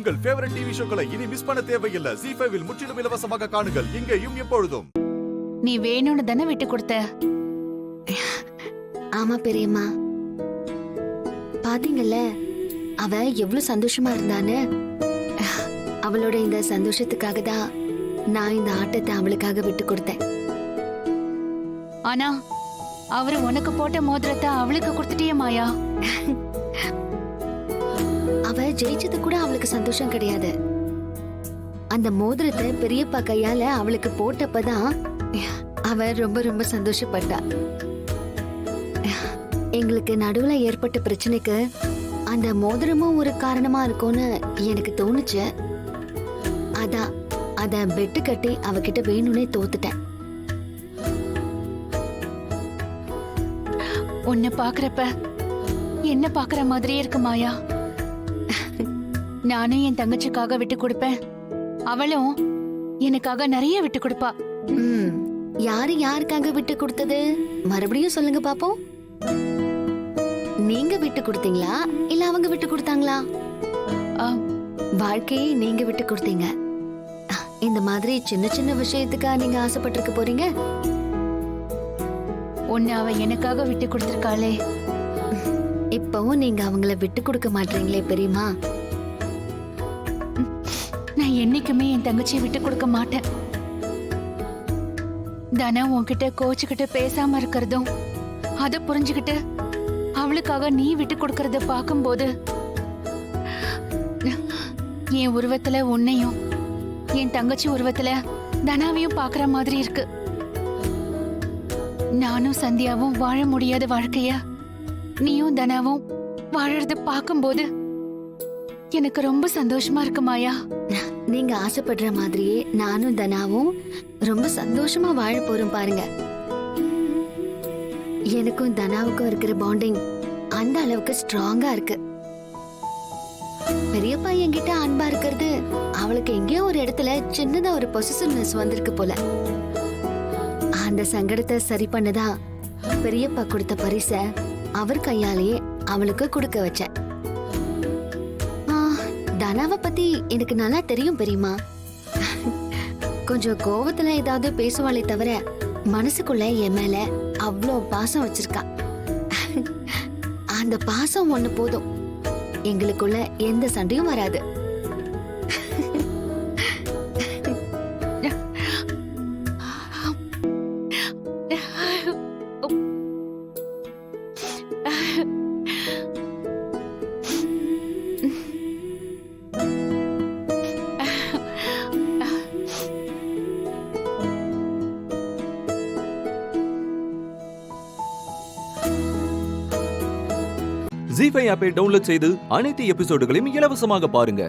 உங்கள் favourite TV ஷோக்களை இனி miss பண்ண தேவையில்லை. ZEE5 இல் முற்றிலும் இலவசமாக காணுங்கள். இங்கேயும் எப்பொழுதும். நீ வேணும்னு தானே விட்டு கொடுத்த? ஆமா பெரியம்மா, பாத்தீங்கல்ல அவ எவ்வளவு சந்தோஷமா இருந்தான்னு. அவளோட இந்த சந்தோஷத்துக்காக தான் நான் இந்த ஆட்டத்தை அவளுக்காக விட்டு கொடுத்தேன். ஆனா அவரு உனக்கு போட்ட மோதிரத்தை அவளுக்கு கொடுத்துட்டியே மாயா. அவ ஜெயிச்சது கூட அவளுக்கு சந்தோஷம் கிடையாது. அந்த மோதிரத்தை பெரியப்பா கையால அவளுக்கு போட்டப்பதான் அவ ரொம்ப ரொம்ப சந்தோஷப்பட்டா. எங்களுக்கு நடுவுல ஏற்பட்ட பிரச்சனைக்கு அந்த மோதிரமும் ஒரு காரணமா இருக்கும்னு எனக்கு தோணுச்சு. அதான் அத பெட்டு கட்டி அவகிட்ட வேணும்னே தோத்துட்டேன். உன்னை பாக்குறப்ப என்ன பாக்குற மாதிரியே இருக்கு மாயா. நானும் என் தங்கச்சிக்காக விட்டு கொடுப்பேன், அவளும் எனக்காக நிறைய விட்டு கொடுப்பா. யாரு யாருக்காக விட்டு கொடுத்தது மறுபடியும் சொல்லுங்க பாப்போம். நீங்க விட்டு கொடுத்தீங்களா இல்ல அவங்க விட்டு கொடுத்தாங்களா? வாழ்க்கையை நீங்க விட்டு கொடுத்தீங்க. இந்த மாதிரி சின்ன சின்ன விஷயத்துக்கா நீங்க ஆசைப்பட்டிருக்க போறீங்க? உன்னை அவ எனக்காக விட்டு கொடுத்திருக்காளே, இப்பவும் நீங்க அவங்கள விட்டு கொடுக்க மாட்டீங்களே பெரியம்மா. நான் என்னைக்குமே என் தங்கச்சியை விட்டு கொடுக்க மாட்டேன். தானே உன்கிட்ட கோச்சுக்கிட்டு பேசாம இருக்கிறதும் அத புரிஞ்சுக்கிட்டு அவளுக்காக நீ விட்டு கொடுக்கறத பார்க்கும்போது என் உருவத்துல உன்னையும் என் தங்கச்சி உருவத்துல தனாவையும் பாக்குற மாதிரி இருக்கு. நானும் சந்தியாவும் வாழ முடியாத வாழ்க்கைய நீயும் தனாவும் வாழறது பார்க்கும்போது எனக்கு ரொம்ப சந்தோஷமா இருக்கு மாயா. நீங்க ஆசைப்படுற மாதிரியே நானும் தனாவும் ரொம்ப சந்தோஷமா வாழ போறோம் பாருங்க. எனக்கும் தனாவுக்கும் இருக்கிற பாண்டிங் அந்த அளவுக்கு ஸ்ட்ராங்கா இருக்கு. பெரியப்பா என்கிட்ட அன்பா இருக்கிறது அவளுக்கு எங்கேயோ ஒரு இடத்துல சின்னதா ஒரு பொசிஷன்னஸ் வந்திருக்கு போல. அந்த சங்கடத்தை சரி பண்ணதா பெரியப்பா கொடுத்த பரிச அவர் கையாலேயே அவளுக்கு கொடுக்க வச்சேன். தனாவை பத்தி எனக்கு நல்லா தெரியும் பெரியம்மா. கொஞ்சம் கோவத்துல ஏதாவது பேசுவாளே தவிர மனசுக்குள்ள என் மேல அவ்வளோ பாசம் வச்சிருக்கா. அந்த பாசம் ஒண்ணு போதும், எங்களுக்குள்ள எந்த சண்டையும் வராது. ZEE5 ஆப்பை டவுன்லோட் செய்து அனைத்து எபிசோடுகளையும் இலவசமாக பாருங்க.